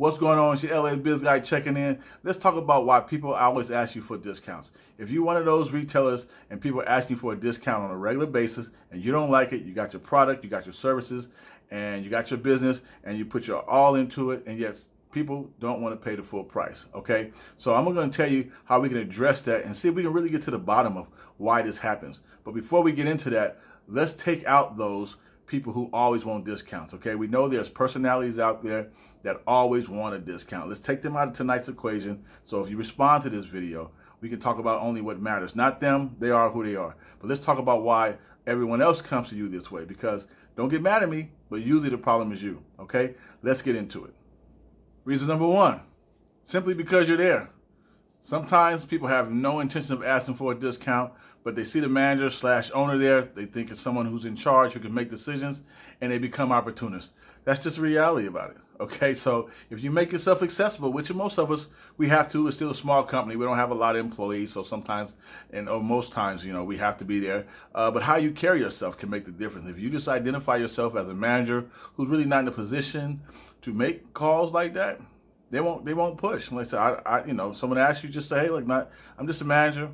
What's going on? It's your LA Biz Guy checking in. Let's talk about why people always ask you for discounts. If you're one of those retailers and people ask you for a discount on a regular basis and you don't like it, you got your product, you got your services, and you got your business, and you put your all into it, and yet people don't want to pay the full price, okay? So I'm going to tell you how we can address that and see if we can really get to the bottom of why this happens. But before we get into that, let's take out those people who always want discounts, okay? We know there's personalities out there that always want a discount. Let's take them out of tonight's equation. So if you respond to this video, we can talk about only what matters. Not them, they are who they are. But let's talk about why everyone else comes to you this way, because don't get mad at me, but usually the problem is you, okay? Let's get into it. Reason number one, simply because you're there. Sometimes people have no intention of asking for a discount, but they see the manager / owner there. They think it's someone who's in charge who can make decisions, and they become opportunists. That's just the reality about it. Okay, so if you make yourself accessible, which most of us, we have to, it's still a small company. We don't have a lot of employees, so sometimes, or most times, we have to be there. But how you carry yourself can make the difference. If you just identify yourself as a manager who's really not in a position to make calls like that, they won't push. Like I said, someone asks you, just say, hey, look, I'm just a manager,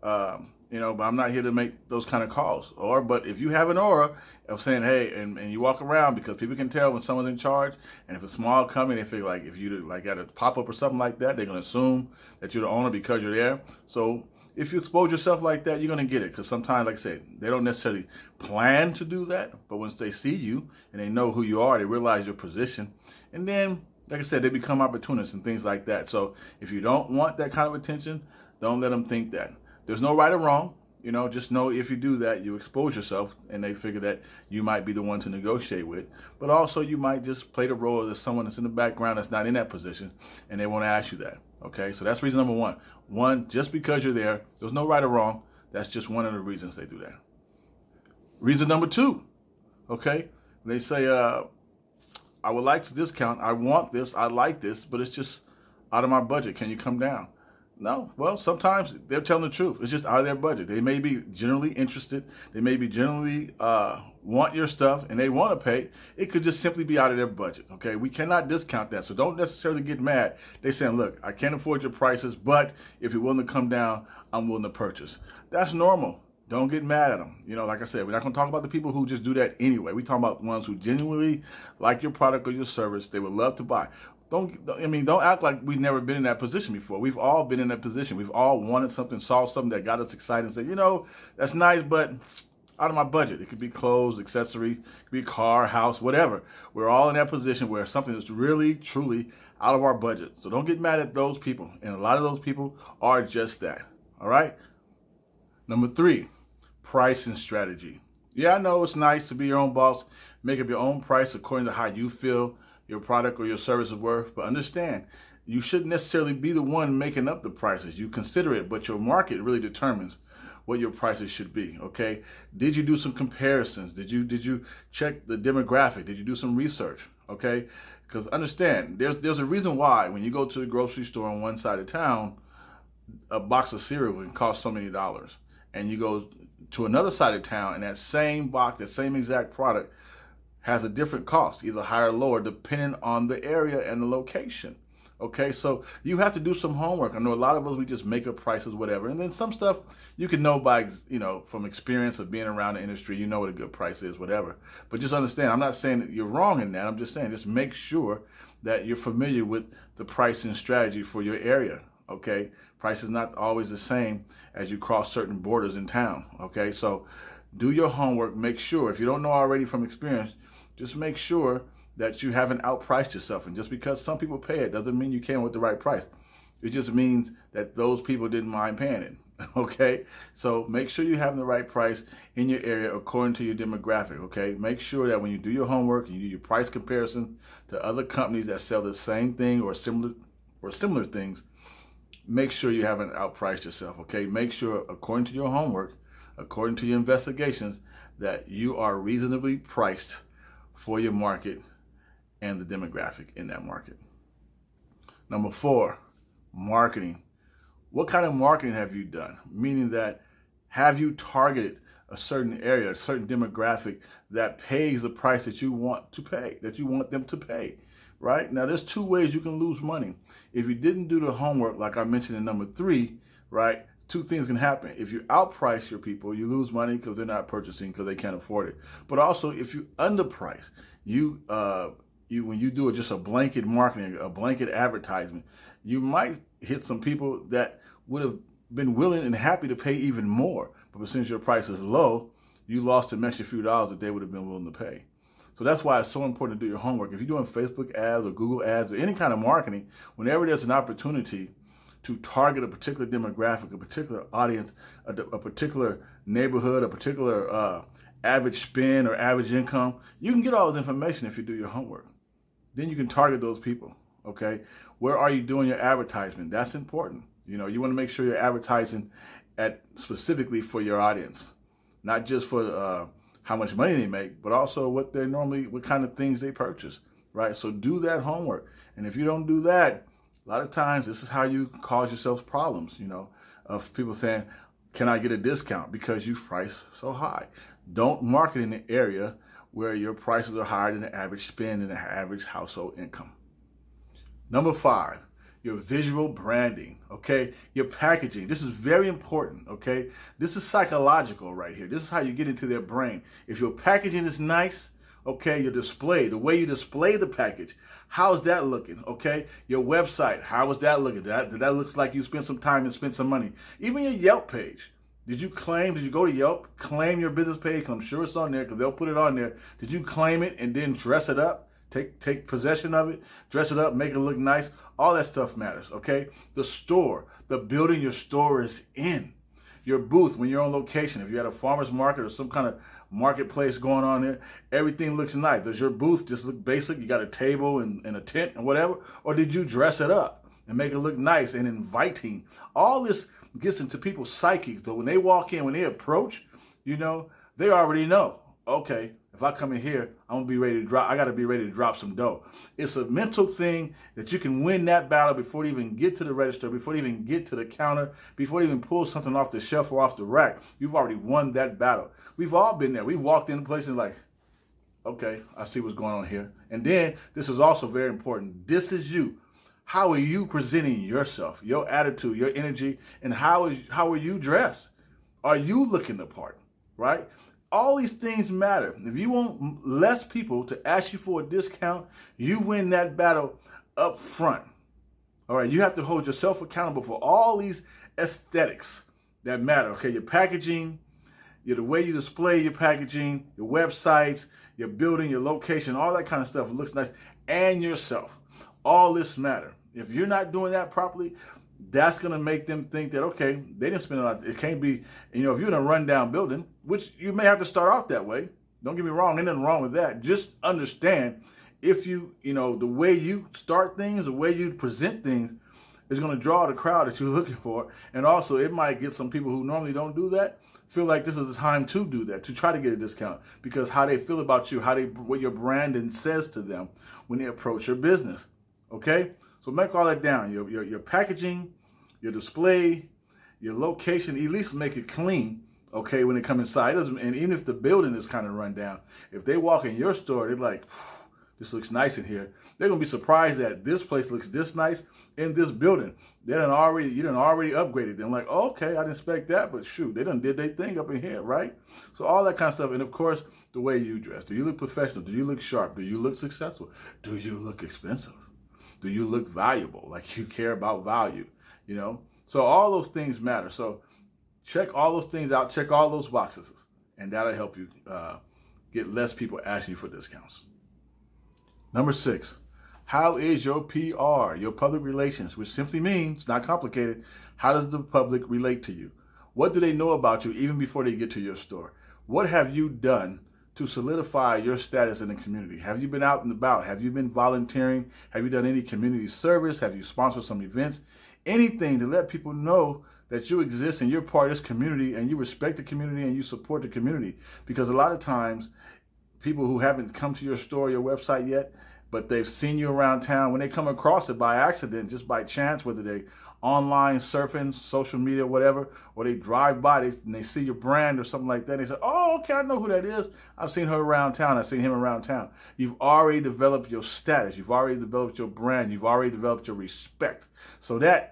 but I'm not here to make those kind of calls. But if you have an aura of saying, hey, and you walk around, because people can tell when someone's in charge, and if it's a small company, they feel like if you got a pop-up or something like that, they're going to assume that you're the owner because you're there. So if you expose yourself like that, you're going to get it, because sometimes, like I said, they don't necessarily plan to do that, but once they see you and they know who you are, they realize your position, and then, like I said, they become opportunists and things like that. So if you don't want that kind of attention, don't let them think that. There's no right or wrong. Just know if you do that, you expose yourself, and they figure that you might be the one to negotiate with. But also, you might just play the role as someone that's in the background that's not in that position, and they won't ask you that. Okay, so that's reason number one. One, just because you're there's no right or wrong. That's just one of the reasons they do that. Reason number two, okay, they say, I would like to discount. I want this. I like this, but it's just out of my budget. Can you come down? No. Well, sometimes they're telling the truth. It's just out of their budget. They may be generally interested. They may be generally want your stuff, and they want to pay. It could just simply be out of their budget. Okay, we cannot discount that. So don't necessarily get mad. They're saying, look, I can't afford your prices, but if you're willing to come down, I'm willing to purchase. That's normal. Don't get mad at them. Like I said, we're not going to talk about the people who just do that anyway. We're talking about the ones who genuinely like your product or your service. They would love to buy. Don't act like we've never been in that position before. We've all been in that position. We've all wanted something, saw something that got us excited and said, that's nice, but out of my budget. It could be clothes, accessory, it could be car, house, whatever. We're all in that position where something is really, truly out of our budget. So don't get mad at those people. And a lot of those people are just that. All right? Number three, pricing strategy. Yeah, I know it's nice to be your own boss, make up your own price according to how you feel your product or your service is worth, but understand, you shouldn't necessarily be the one making up the prices. You consider it, but your market really determines what your prices should be, okay? Did you do some comparisons? Did you check the demographic? Did you do some research, okay? Because understand, there's a reason why when you go to the grocery store on one side of town, a box of cereal can cost so many dollars. And you go to another side of town, and that same box, that same exact product has a different cost, either higher or lower, depending on the area and the location. Okay, so you have to do some homework. I know a lot of us, we just make up prices, whatever. And then some stuff you can know by, from experience of being around the industry, you know what a good price is, whatever. But just understand, I'm not saying that you're wrong in that. I'm just saying, just make sure that you're familiar with the pricing strategy for your area. Okay, price is not always the same as you cross certain borders in town. Okay, so do your homework. Make sure, if you don't know already from experience, just make sure that you haven't outpriced yourself. And just because some people pay it doesn't mean you came with the right price. It just means that those people didn't mind paying it. Okay, so make sure you're having the right price in your area according to your demographic. Okay, make sure that when you do your homework and you do your price comparison to other companies that sell the same thing or similar things, make sure you haven't outpriced yourself. Okay, make sure according to your homework, according to your investigations, that you are reasonably priced for your market and the demographic in that market. Number four, marketing. What kind of marketing have you done? Meaning that, have you targeted a certain area, a certain demographic that pays the price that you want to pay, that you want them to pay? right? Now, there's two ways you can lose money. If you didn't do the homework, like I mentioned in number 3, right? Two things can happen. If you outprice your people, you lose money because they're not purchasing because they can't afford it. But also, if you underprice, when you do just a blanket marketing, a blanket advertisement, you might hit some people that would have been willing and happy to pay even more. But since your price is low, you lost an extra few dollars that they would have been willing to pay. So that's why it's so important to do your homework. If you're doing Facebook ads or Google ads or any kind of marketing, whenever there's an opportunity to target a particular demographic, a particular audience, a particular neighborhood, a particular average spend or average income, you can get all this information if you do your homework. Then you can target those people, okay? Where are you doing your advertisement? That's important. You want to make sure you're advertising specifically for your audience, not just for how much money they make, but also what kind of things they purchase, right? So do that homework. And if you don't do that, a lot of times this is how you cause yourselves problems, of people saying, can I get a discount because you've priced so high? Don't market in an area where your prices are higher than the average spend and the average household income. Number 5, your visual branding, okay? Your packaging. This is very important, okay? This is psychological right here. This is how you get into their brain. If your packaging is nice, okay, your display, the way you display the package, how's that looking, okay? Your website, how is that looking? That looks like you spent some time and spent some money. Even your Yelp page. Did you go to Yelp, claim your business page? I'm sure it's on there because they'll put it on there. Did you claim it and then dress it up? Take possession of it, dress it up, make it look nice. All that stuff matters, okay? The store, the building your store is in. Your booth when you're on location, if you're at a farmer's market or some kind of marketplace going on there, everything looks nice. Does your booth just look basic? You got a table and a tent and whatever? Or did you dress it up and make it look nice and inviting? All this gets into people's psyche. So when they walk in, when they approach, they already know, okay, if I come in here, I'm gonna be ready to drop. I gotta be ready to drop some dough. It's a mental thing that you can win that battle before they even get to the register, before they even get to the counter, before they even pull something off the shelf or off the rack. You've already won that battle. We've all been there. We've walked into places like, okay, I see what's going on here. And then this is also very important. This is you. How are you presenting yourself, your attitude, your energy, and how are you dressed? Are you looking the part, right? All these things matter. If you want less people to ask you for a discount, you win that battle up front. All right, you have to hold yourself accountable for all these aesthetics that matter. Okay, your packaging, the way you display your packaging, your websites, your building, your location, all that kind of stuff looks nice, and yourself. All this matter. If you're not doing that properly, that's going to make them think that, okay, they didn't spend a lot. It can't be, if you're in a rundown building, which you may have to start off that way. Don't get me wrong. There's nothing wrong with that. Just understand if the way you start things, the way you present things is going to draw the crowd that you're looking for. And also it might get some people who normally don't do that feel like this is the time to do that, to try to get a discount because how they feel about you, what your branding says to them when they approach your business. Okay? So make all that down. Your packaging, your display, your location, at least make it clean, okay, when they come inside. And even if the building is kind of run down, if they walk in your store, they're like, this looks nice in here. They're going to be surprised that this place looks this nice in this building. You done already upgraded them. Like, oh, okay, I didn't expect that, but shoot, they done did their thing up in here, right? So all that kind of stuff. And of course, the way you dress. Do you look professional? Do you look sharp? Do you look successful? Do you look expensive? Do you look valuable? Like you care about value, So all those things matter. So check all those things out. Check all those boxes. And that'll help you get less people asking you for discounts. Number 6, how is your PR, your public relations, which simply means, not complicated, how does the public relate to you? What do they know about you even before they get to your store? What have you done to solidify your status in the community? Have you been out and about? Have you been volunteering? Have you done any community service? Have you sponsored some events? Anything to let people know that you exist and you're part of this community and you respect the community and you support the community. Because a lot of times, people who haven't come to your store, your website yet, but they've seen you around town. When they come across it by accident, just by chance, whether they online surfing, social media, whatever, or they drive by and they see your brand or something like that, and they say, oh, okay, I know who that is. I've seen her around town. I've seen him around town. You've already developed your status. You've already developed your brand. You've already developed your respect. So that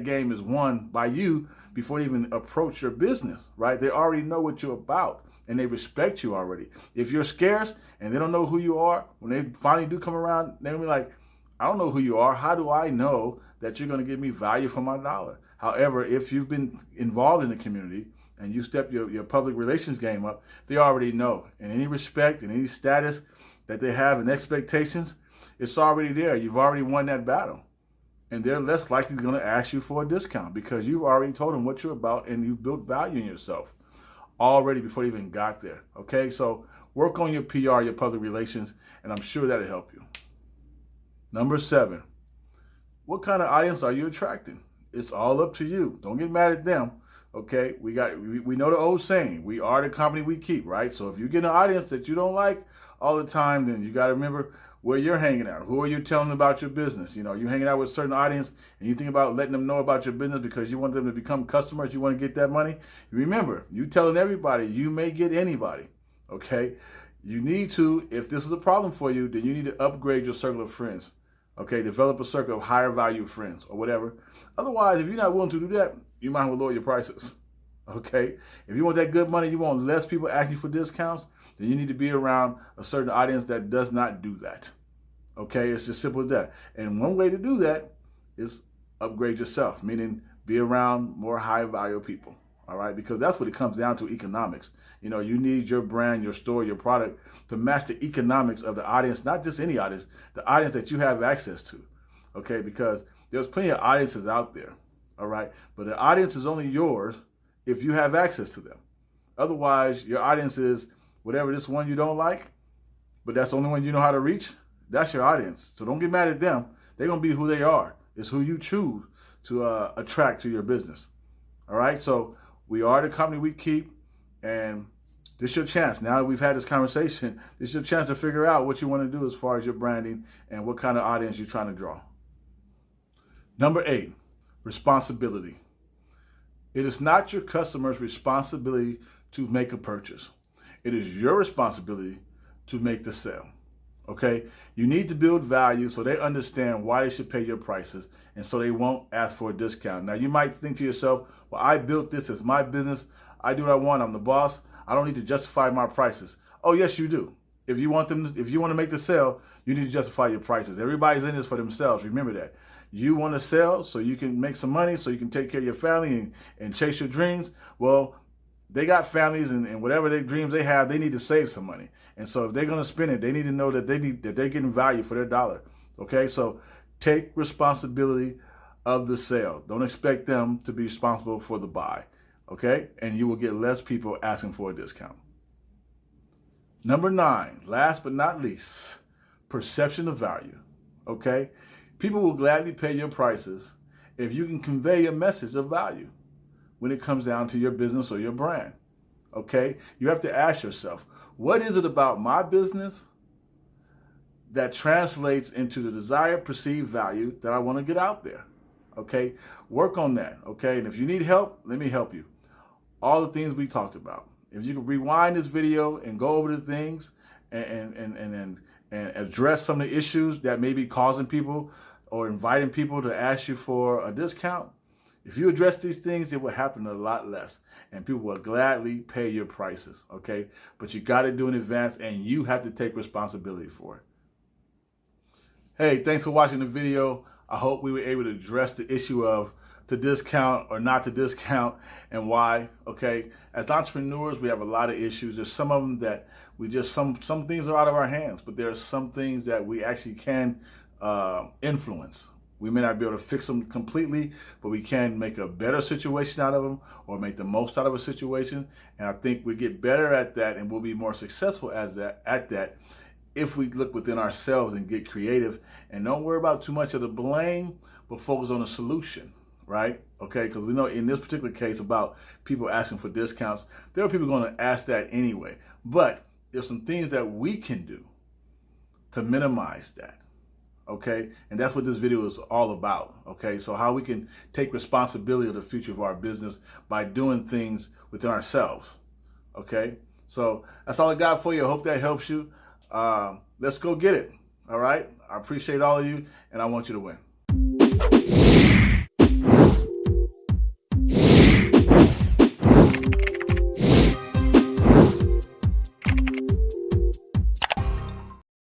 game is won by you before they even approach your business, right? They already know what you're about and they respect you already. If you're scarce and they don't know who you are, when they finally do come around, they're gonna be like, I don't know who you are. How do I know that you're going to give me value for my dollar? However, if you've been involved in the community and you step your public relations game up, they already know. And any respect and any status that they have and expectations, it's already there. You've already won that battle. And they're less likely going to ask you for a discount because you've already told them what you're about and you've built value in yourself already before you even got there. Okay, so work on your PR, your public relations, and I'm sure that'll help you. Number 7, what kind of audience are you attracting? It's all up to you. Don't get mad at them. Okay, we know the old saying, we are the company we keep, right? So if you get an audience that you don't like all the time, then you got to remember where you're hanging out. Who are you telling about your business? You know, you're hanging out with a certain audience and you think about letting them know about your business because you want them to become customers, you want to get that money. Remember, you telling everybody, you may get anybody, okay? You need to, if this is a problem for you, then you need to upgrade your circle of friends. Okay, develop a circle of higher value friends or whatever. Otherwise, if you're not willing to do that, you might as well lower your prices. Okay, if you want that good money, you want less people asking you for discounts, then you need to be around a certain audience that does not do that. Okay, it's just simple as that. And one way to do that is upgrade yourself, meaning be around more high value people. All right, because that's what it comes down to, economics. You know, you need your brand, your store, your product to match the economics of the audience, not just any audience, the audience that you have access to. Okay, because there's plenty of audiences out there. All right, but the audience is only yours if you have access to them. Otherwise, your audience is whatever this one you don't like, but that's the only one you know how to reach. That's your audience. So don't get mad at them. They're going to be who they are. It's who you choose to attract to your business. All right, so we are the company we keep, and this is your chance. Now that we've had this conversation, this is your chance to figure out what you want to do as far as your branding and what kind of audience you're trying to draw. Number 8, responsibility. It is not your customer's responsibility to make a purchase. It is your responsibility to make the sale. Okay? You need to build value so they understand why they should pay your prices and so they won't ask for a discount. Now, you might think to yourself, well, I built this as my business. I do what I want. I'm the boss. I don't need to justify my prices. Oh, yes, you do. If you want to make the sale, you need to justify your prices. Everybody's in this for themselves. Remember that. You want to sell so you can make some money, so you can take care of your family and chase your dreams. Well, they got families and whatever their dreams they have, they need to save some money. And so if they're going to spend it, they need to know that they're getting value for their dollar. Okay, so take responsibility of the sale. Don't expect them to be responsible for the buy. Okay, and you will get less people asking for a discount. Number 9, last but not least, perception of value. Okay, people will gladly pay your prices if you can convey a message of value when it comes down to your business or your brand. Okay, you have to ask yourself, what is it about my business that translates into the desired perceived value that I want to get out there? Okay, work on that. Okay, and if you need help, let me help you. All the things we talked about. If you can rewind this video and go over the things and address some of the issues that may be causing people or inviting people to ask you for a discount, if you address these things, it will happen a lot less and people will gladly pay your prices, okay? But you got to do it in advance and you have to take responsibility for it. Hey, thanks for watching the video. I hope we were able to address the issue of to discount or not to discount and why, okay? As entrepreneurs, we have a lot of issues. There's some of them that we just, some things are out of our hands, but there are some things that we actually can influence. We may not be able to fix them completely, but we can make a better situation out of them or make the most out of a situation. And I think we get better at that and we'll be more successful at that if we look within ourselves and get creative and don't worry about too much of the blame, but focus on the solution, right? Okay, because we know in this particular case about people asking for discounts, there are people going to ask that anyway. But there's some things that we can do to minimize that. Okay, and that's what this video is all about. Okay, so how we can take responsibility of the future of our business by doing things within ourselves. Okay, so that's all I got for you. I hope that helps you. Let's go get it. All right, I appreciate all of you, and I want you to win.